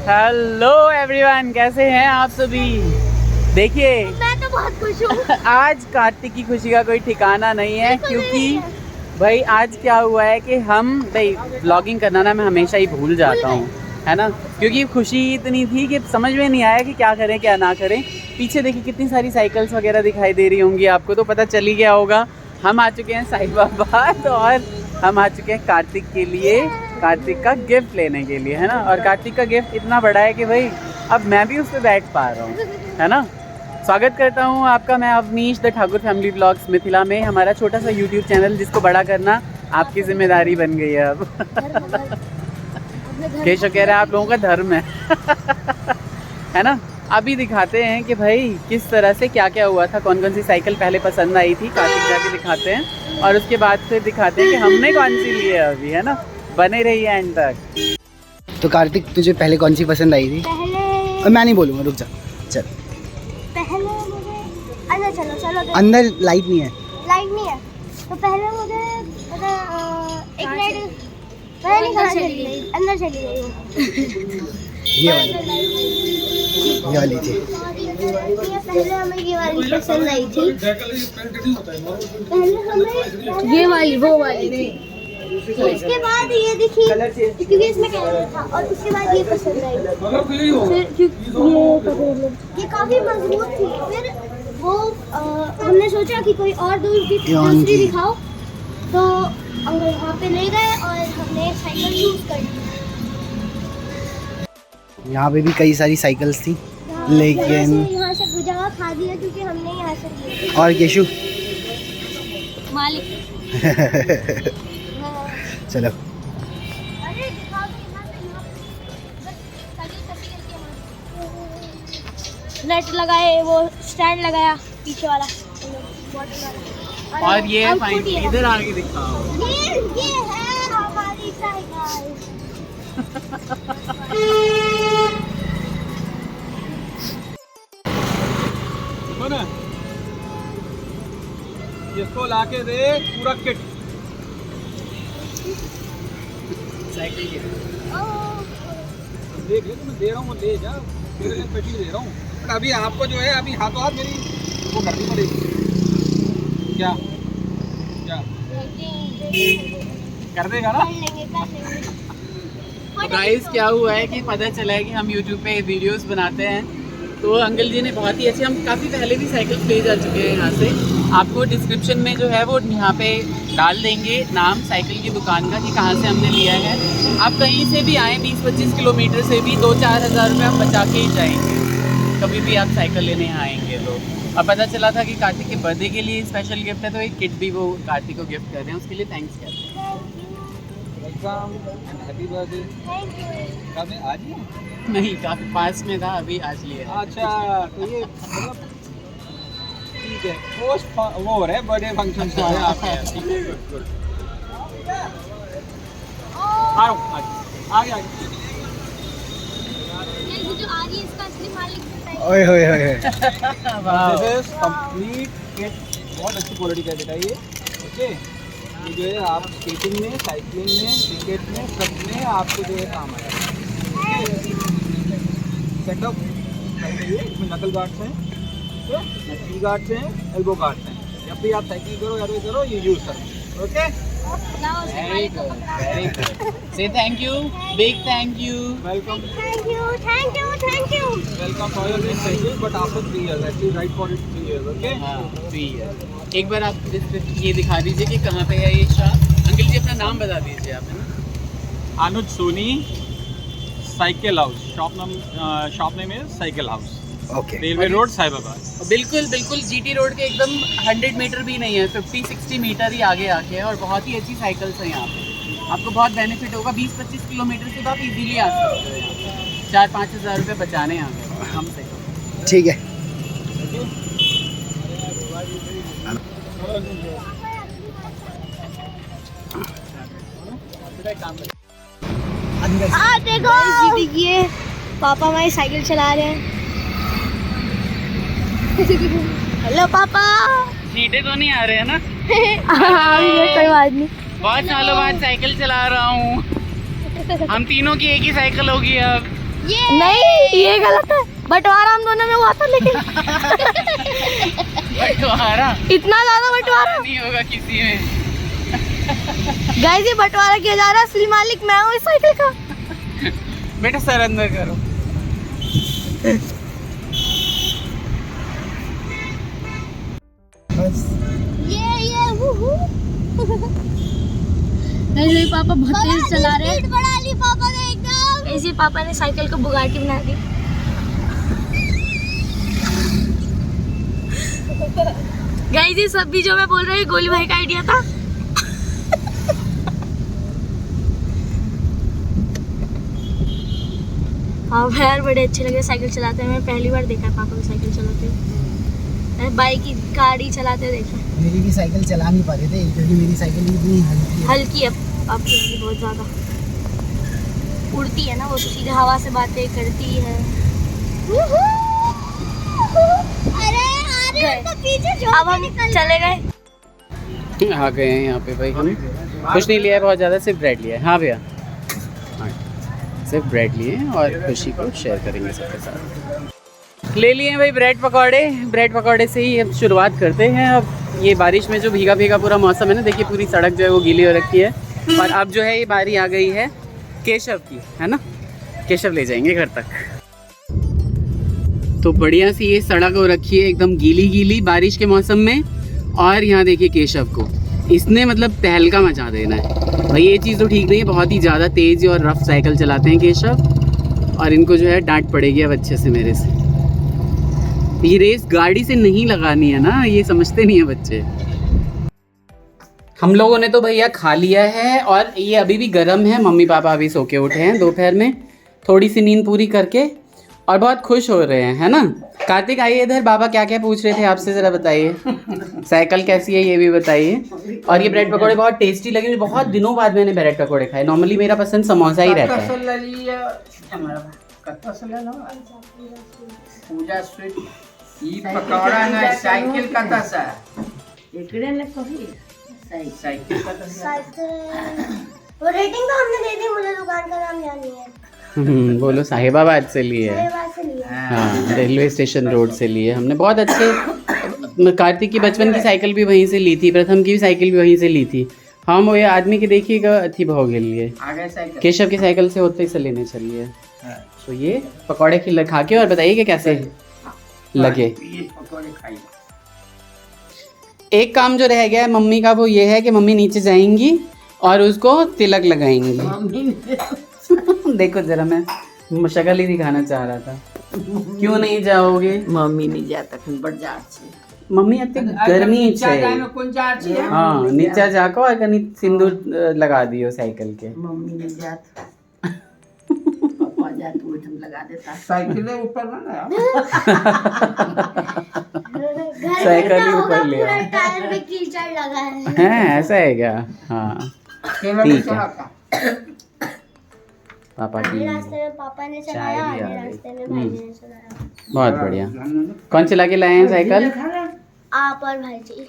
Hello everyone, कैसे हैं आप सभी। देखिए मैं तो बहुत खुश हूँ। आज कार्तिक की खुशी का कोई ठिकाना नहीं है, क्योंकि भाई आज क्या हुआ है कि भाई व्लॉगिंग करना ना मैं हमेशा ही भूल जाता हूँ, है ना। क्योंकि खुशी इतनी थी कि समझ में नहीं आया कि क्या करें क्या ना करें। पीछे देखिए कितनी सारी साइकिल्स वगैरह दिखाई दे रही होंगी, आपको तो पता चल ही गया होगा। हम आ चुके हैं साहिबाबाद और हम आ चुके हैं कार्तिक के लिए, कार्तिक का गिफ्ट लेने के लिए, है ना। और कार्तिक का गिफ्ट इतना बड़ा है कि भाई अब मैं भी उस पर बैठ पा रहा हूँ, है ना। स्वागत करता हूँ आपका, मैं Avnish the Thakur family blogs मिथिला में। हमारा छोटा सा यूट्यूब चैनल जिसको बड़ा करना आपकी जिम्मेदारी बन गई है अब। केशव कह रहा है आप लोगों का धर्म है। है ना। अभी दिखाते हैं कि भाई किस तरह से क्या क्या हुआ था, कौन कौन सी साइकिल पहले पसंद आई थी, कार्तिक जाके दिखाते हैं और उसके बाद फिर दिखाते हैं कि हमने कौन सी ली है अभी, है ना। बने रहिए एंड तक। तो कार्तिक तुझे पहले कौन सी पसंद आई थी? पहले मैं नहीं बोलूँगा, रुक जा। चल पहले मुझे अंदर चलो अंदर लाइट नहीं है। लाइट नहीं है तो पहले मुझे एक मिनट मैं नहीं कहाँ चली गई, अंदर चली गई हूँ। ये वाली थी। पहले हमें ये वाली पसंद आई थी, पहले हमें ये वाली वो वाली थी, उसके बाद ये दिखी क्योंकि इसमें कैमरा था, और उसके बाद ये पसंद आई। फिर ये काफी मजबूत थी। फिर वो हमने सोचा कि कोई और दूसरी दिखाओ, तो अंकल वहाँ पे ले गए और हमने साइकिल चूज कर ली। यहाँ पे भी कई सारी साइकिल्स थी, लेकिन यहाँ से गुजारा खा दिया क्योंकि हमने यहाँ से ली। और केशु मालिक चलो अरे दिखाओ तो यहाँ से नेट लगाए, वो स्टैंड लगाया पीछे वाला और ये फाइन इधर आके दिखाओ। ये है हमारी साइकिल। इसको लाके दे पूरा किट साइकिल की देख ले, मैं दे रहा हूँ, ले जा, तेरे लिए पेटी दे रहा हूँ। बट अभी आपको जो है अभी हाथों हाथ मेरी वो करनी पड़ेगी। क्या क्या कर देगा ना। तो गाइस क्या हुआ है कि पता चला है कि हम YouTube पे वीडियोस बनाते हैं, तो अंकल जी ने बहुत ही अच्छे, हम काफ़ी पहले भी साइकिल ले जा चुके हैं यहाँ से। आपको डिस्क्रिप्शन में जो है वो यहाँ पे डाल देंगे नाम साइकिल की दुकान का कि कहाँ से हमने लिया है। आप कहीं से भी आएँ 20-25 किलोमीटर से भी 2-4 हज़ार रुपये आप बचा के ही जाएंगे कभी भी आप साइकिल लेने आएंगे तो। और पता चला था कि कार्तिक के बर्थडे के लिए स्पेशल गिफ्ट है, तो एक किट भी वो कार्तिक को गिफ्ट कर रहे हैं, उसके लिए थैंक्स कहते हैं। Welcome and happy birthday. कब है आज ही? नहीं, काफ़ी पास में था, अभी आज लिया है। अच्छा, तो ये मतलब ठीक है, पोस्ट वो हो रहा है बर्थडे फंक्शन का है आपके। ठीक है, गुड। आ रहा हूँ, आगे आगे। जो आ रही है इसका असली मालिक ओए होए होए दिस इज कंप्लीट किट, बहुत अच्छी क्वालिटी का किट है ये। ओके, ये जो है आप स्केटिंग में, साइकिलिंग में, क्रिकेट में, सब में आपको जो है काम आएगा। सेटअप इसमें नकल गार्ड्स हैं, टी गार्ड्स हैं, एल्बो गार्ड्स हैं। जब भी आप साइकिल करो या तो करो ये यूज़ करो। Okay, very good, very good. Say thank you, big thank you. Welcome thank you. Welcome for your this cycle, but after 3 years actually right for it 3 years। Okay, हाँ 3 years। एक बार आप ये दिखा दीजिए कि कहाँ पे है ये शॉप। अंकल जी अपना नाम बता दीजिए आप, है ना। Anuj Soni cycle house, shop name is cycle house, okay. Railway road Sahibabad. बिल्कुल बिल्कुल जीटी रोड के एकदम 100 मीटर भी नहीं है, 50-60 मीटर ही आगे आके है। और बहुत ही अच्छी साइकिल्स हैं यहाँ पे, आपको बहुत बेनिफिट होगा। 20-25 किलोमीटर से तो आप इजीली आ सकते हो यहाँ पे। 4-5 हज़ार रुपये बचाने आ गए हम से। ठीक है। देखो देखिए पापा हमारी साइकिल चला रहे हैं। हेलो पापा। चीटे तो नहीं आ रहे हैं ना। कोई बात नहीं। बहुत सालों बाद साइकिल चला रहा हूँ। हम तीनों की एक ही साइकिल होगी अब। ये नहीं ये गलत है, बंटवारा हम दोनों में हुआ था लेकिन बंटवारा इतना ज्यादा बंटवारा नहीं होगा किसी में। गाइस ये बंटवारा किया जा रहा है, असली मालिक मैं हूँ इस साइकिल का। बेटा सर अंदर करो। ये नहीं पापा बहुत तेज चला रहे हैं। बढ़ा ली पापा ने एकदम। ऐसे पापा ने साइकिल को बुगाटी बना दी। गाइस ये सब भी जो मैं बोल रही हूँ गोली भाई का आइडिया था। हाँ यार बड़े अच्छे लगे साइकिल चलाते हैं, मैंने पहली बार देखा है पापा को साइकिल चलाते हुए। बाइक की गाड़ी चलाते देखा। मेरी भी साइकिल चला नहीं पाते थे क्योंकि मेरी साइकिल इतनी हल्की है। हल्की है अब बहुत ज्यादा उड़ती है ना, वो तो सीधे हवा से बातें करती है। अरे तो पीछे जो अब हम चले गए। आ गए हैं यहाँ पे भाई, हम कुछ नहीं लिया है बहुत ज़्यादा, सिर्फ ब्रेड लिया है। हाँ भैया, हाँ सिर्फ ब्रेड लिए हैं और खुशी को शेयर करेंगे सबके साथ। ले लिए हैं भाई ब्रेड पकौड़े। ब्रेड पकौड़े से ही अब शुरुआत करते हैं। अब ये बारिश में जो भीगा भीगा पूरा मौसम है ना, देखिए पूरी सड़क जो है वो गीली हो रखी है। और अब जो है ये बारी आ गई है केशव की, है ना, केशव ले जाएंगे घर तक। तो बढ़िया सी ये सड़क हो रखी है एकदम गीली गीली बारिश के मौसम में। और यहाँ देखिए केशव को, इसने मतलब तहलका मचा देना है भाई। ये चीज़ तो ठीक नहीं है, बहुत ही ज़्यादा तेज़ और रफ साइकिल चलाते हैं केशव, और इनको जो है डांट पड़ेगी अब अच्छे से मेरे से। ये रेस गाड़ी से नहीं लगानी है ना, ये समझते नहीं है बच्चे। हम लोगों ने तो भैया खा लिया है और ये अभी भी गर्म है। मम्मी पापा अभी सो के उठे हैं दोपहर में, थोड़ी सी नींद पूरी करके, और बहुत खुश हो रहे हैं, है ना। कार्तिक आइए इधर, बाबा क्या क्या पूछ रहे थे आपसे, ज़रा बताइए। साइकिल कैसी है ये भी बताइए। और ये ब्रेड पकौड़े बहुत टेस्टी लगे मुझे, बहुत दिनों बाद मैंने ब्रेड पकौड़े खाए। नॉर्मली मेरा पसंद समोसा ही रहता है। पूजा स्वीट ई पकौड़ा ना साइकिल का तसा इकडे न कही साइकिल का तसा। वो रेटिंग तो हमने दे दी, मुझे दुकान का नाम याद नहीं है। बोलो साहिबाबाद से लिए है। बात से लिया। हाँ रेलवे स्टेशन रोड से लिए हमने। बहुत अच्छे, कार्तिक की बचपन की साइकिल भी वहीं से ली थी, प्रथम की भी साइकिल भी वहीं से ली थी। हम वो ये आदमी की देखिएगा अथी भाव के लिए, आगे साइकिल केशव की साइकिल से होते ही से लेने चलिए। तो ये पकौड़े खिला खा के और बताइए कि कैसे लगे। ये पकौड़े खाइए। एक काम जो रह गया है मम्मी का, वो ये है कि मम्मी नीचे जाएंगी और उसको तिलक लगाएंगी। देखो जरा, मैं शक्ल ही दिखाना चाह रहा था। क्यों नहीं जाओगे? मम्मी नहीं जाता कहीं बढ़ जा मम्मी अति गर्मी है। कौन जा रही है? हाँ नीचा जाको और कहीं सिंदूर लगा दियो साइकिल के। मम्मी नहीं जाता पापा जाते वो हम लगा देता साइकिल ऊपर ना साइकिल ही ऊपर ले पूरा आओ। टायर में कीचड़ लगा है। हैं ऐसा है क्या? हाँ ठीक है। पापा की रास्ते में पापा ने चलाया, चाय भी आ आधे गई। रास्ते में भाई ने चलाया। बहुत बढ़िया। कौन चला के लाए हैं साइकिल? आप और भाई जी।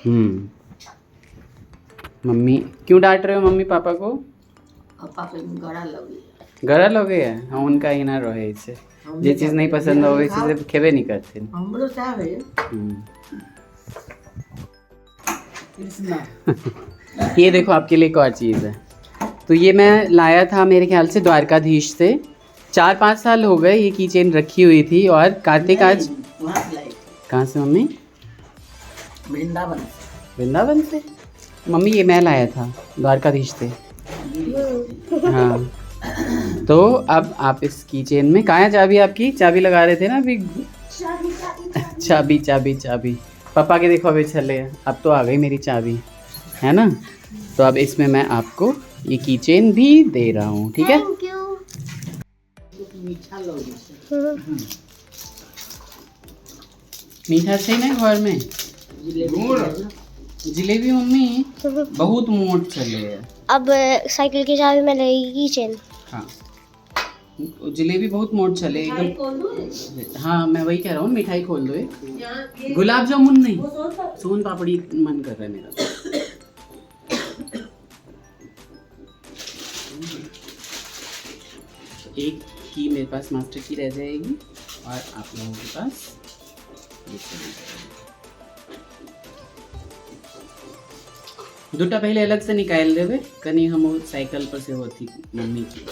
मम्मी क्यों डांट रहे हो मम्मी पापा को? पापा को गड़ा लगी गरल हो गया है। हाँ उनका ही ना रहे इससे, जे चीज नहीं पसंद हो वैसे से खेबे नहीं करते। हमरो चाहे ये देखो आपके लिए एक और चीज़ है। तो ये मैं लाया था मेरे ख्याल से द्वारकाधीश से। 4-5 साल हो गए ये की चेन रखी हुई थी। और कार्तिक आज वहाँ से लाई कहाँ से मम्मी? वृंदावन वृंदावन से। मम्मी ये मैं लाया था द्वारकाधीश से। हाँ तो अब आप इस की चेन में, कहाँ है चाबी आपकी? चाबी लगा रहे थे ना अभी। चाबी चाबी चाबी पापा के देखो अभी चले, अब तो आ गई मेरी चाबी, है ना। तो अब इसमें मैं आपको ये की चेन भी दे रहा हूँ, ठीक है। Thank you. मीठा लोगी मीठा से ना घर में जिलेबी मम्मी बहुत मोट चले है। अब साइकिल की चाबी में लगेगी चेन। हाँ जिलेबी बहुत मोट चले एकदम। हाँ मैं वही कह रहा हूँ, मिठाई खोल दो एक। गुलाब जामुन नहीं, सोन पापड़ी मन कर रहा है मेरा। एक की मेरे पास मास्टर की रह जाएगी और आप लोगों के पास ये चली जाएगी। दूटा पहले अलग से निकाल देवे कनी हम वो साइकिल पर से होती मम्मी की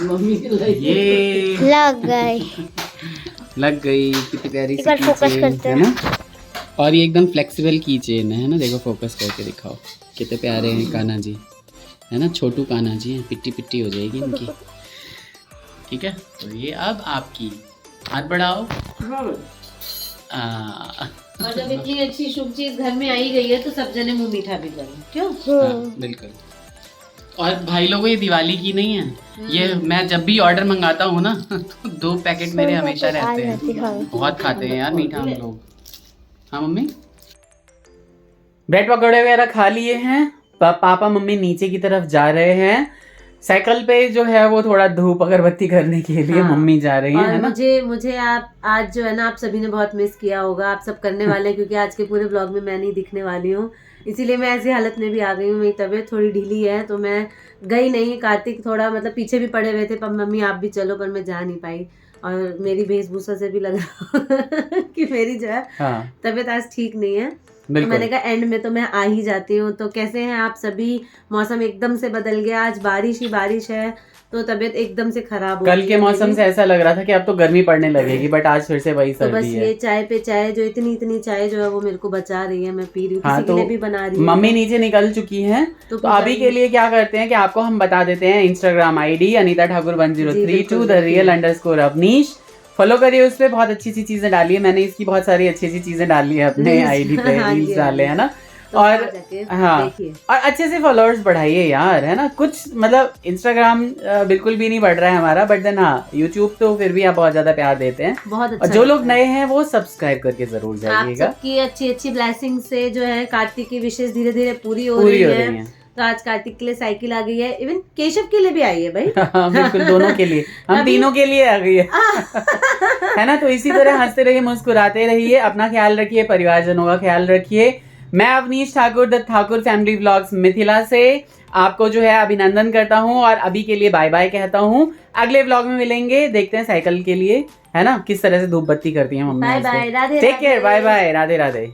मम्मी के लिए ये लग गई कितनी प्यारी सी फोकस keychain, करते है ना। और ये एकदम फ्लेक्सिबल की चेन है ना, देखो फोकस करके दिखाओ कितने प्यारे हैं कान्हा जी, है ना। छोटू कान्हा जी हैं, पिट्टी पिट्टी हो जाएगी इनकी। ठीक है, तो ये अब आपकी, हाथ बढ़ाओ। और जब इतनी अच्छी शुभ चीज घर में आई गई है तो सब जने मुंह मीठा भी करें, क्यों? बिल्कुल। और भाई लोगों ये दिवाली की नहीं है, ये मैं जब भी ऑर्डर मंगाता हूँ ना तो 2 पैकेट मेरे हमेशा रहते हैं, बहुत खाते हैं यार मीठा हम लोग। हाँ मम्मी, ब्रेड पकौड़े वगैरह खा लिए हैं। पापा मम्मी नीचे की तरफ जा रहे हैं, साइकिल पे जो है वो थोड़ा धूप अगरबत्ती करने के लिए मम्मी जा रही हैं, और है ना। मुझे आप आज जो है ना, आप सभी ने बहुत मिस किया होगा, आप सब करने वाले हैं, क्योंकि आज के पूरे ब्लॉग में मैं नहीं दिखने वाली हूँ, इसीलिए मैं ऐसी हालत में भी आ गई हूँ। मेरी तबीयत थोड़ी ढीली है तो मैं गई नहीं। कार्तिक थोड़ा मतलब पीछे भी पड़े हुए थे, पर मम्मी आप भी चलो, पर मैं जा नहीं पाई। और मेरी वेशभूषा से भी लग रहा कि मेरी जो है तबीयत आज ठीक नहीं है, तो मैंने कहा एंड में तो मैं आ ही जाती हूँ। तो कैसे हैं आप सभी? मौसम एकदम से बदल गया, आज बारिश ही बारिश है, तो तबीयत एकदम से खराब हो गई। कल के मौसम से ऐसा लग रहा था कि अब तो गर्मी पड़ने लगेगी, बट आज फिर से वही तो बस सर्दी है। ये चाय पे चाय, जो इतनी चाय जो है वो मेरे को बचा रही है, मैं पी रही हूँ, हाँ, किसी के लिए भी बना रही हूँ। मम्मी नीचे निकल चुकी हैं, तो अभी के लिए क्या करते हैं कि आपको हम बता देते हैं Instagram ID Anita Thakur 1032 the real _ Avnish, follow करिए, उस पे बहुत अच्छी अच्छी चीजें डाली है मैंने, इसकी बहुत सारी अच्छी अच्छी चीजें डाली है अपने आईडी पे, रील्स डाले है ना। तो और हाँ, देखिए, और अच्छे से फॉलोअर्स बढ़ाइए यार, है ना। कुछ मतलब इंस्टाग्राम बिल्कुल भी नहीं बढ़ रहा है हमारा, बट देन हाँ यूट्यूब तो फिर भी आप बहुत ज्यादा प्यार देते हैं। बहुत अच्छा। और जो लोग नए हैं वो सब्सक्राइब करके जरूर आप जाइएगा। सबकी अच्छी अच्छी ब्लेसिंग से जो है कार्तिक की विशेष धीरे धीरे पूरी हो रही है। तो आज कार्तिक के लिए साइकिल आ गई है, इवन केशव के लिए भी आई है भाई। हाँ, बिल्कुल, दोनों के लिए, हम तीनों के लिए आ गई है है ना। तो इसी तरह हंसते रहिए, मुस्कुराते रहिए, अपना ख्याल रखिए, परिवारजनों का ख्याल रखिए। मैं Avnish Thakur the Thakur family vlogs Mithila से आपको जो है अभिनंदन करता हूँ और अभी के लिए बाय बाय कहता हूँ। अगले व्लॉग में मिलेंगे, देखते हैं साइकिल के लिए, है ना, किस तरह से धूप बत्ती करती है मम्मी। Bye bye, Radhe take care, bye bye, Radhe Radhe.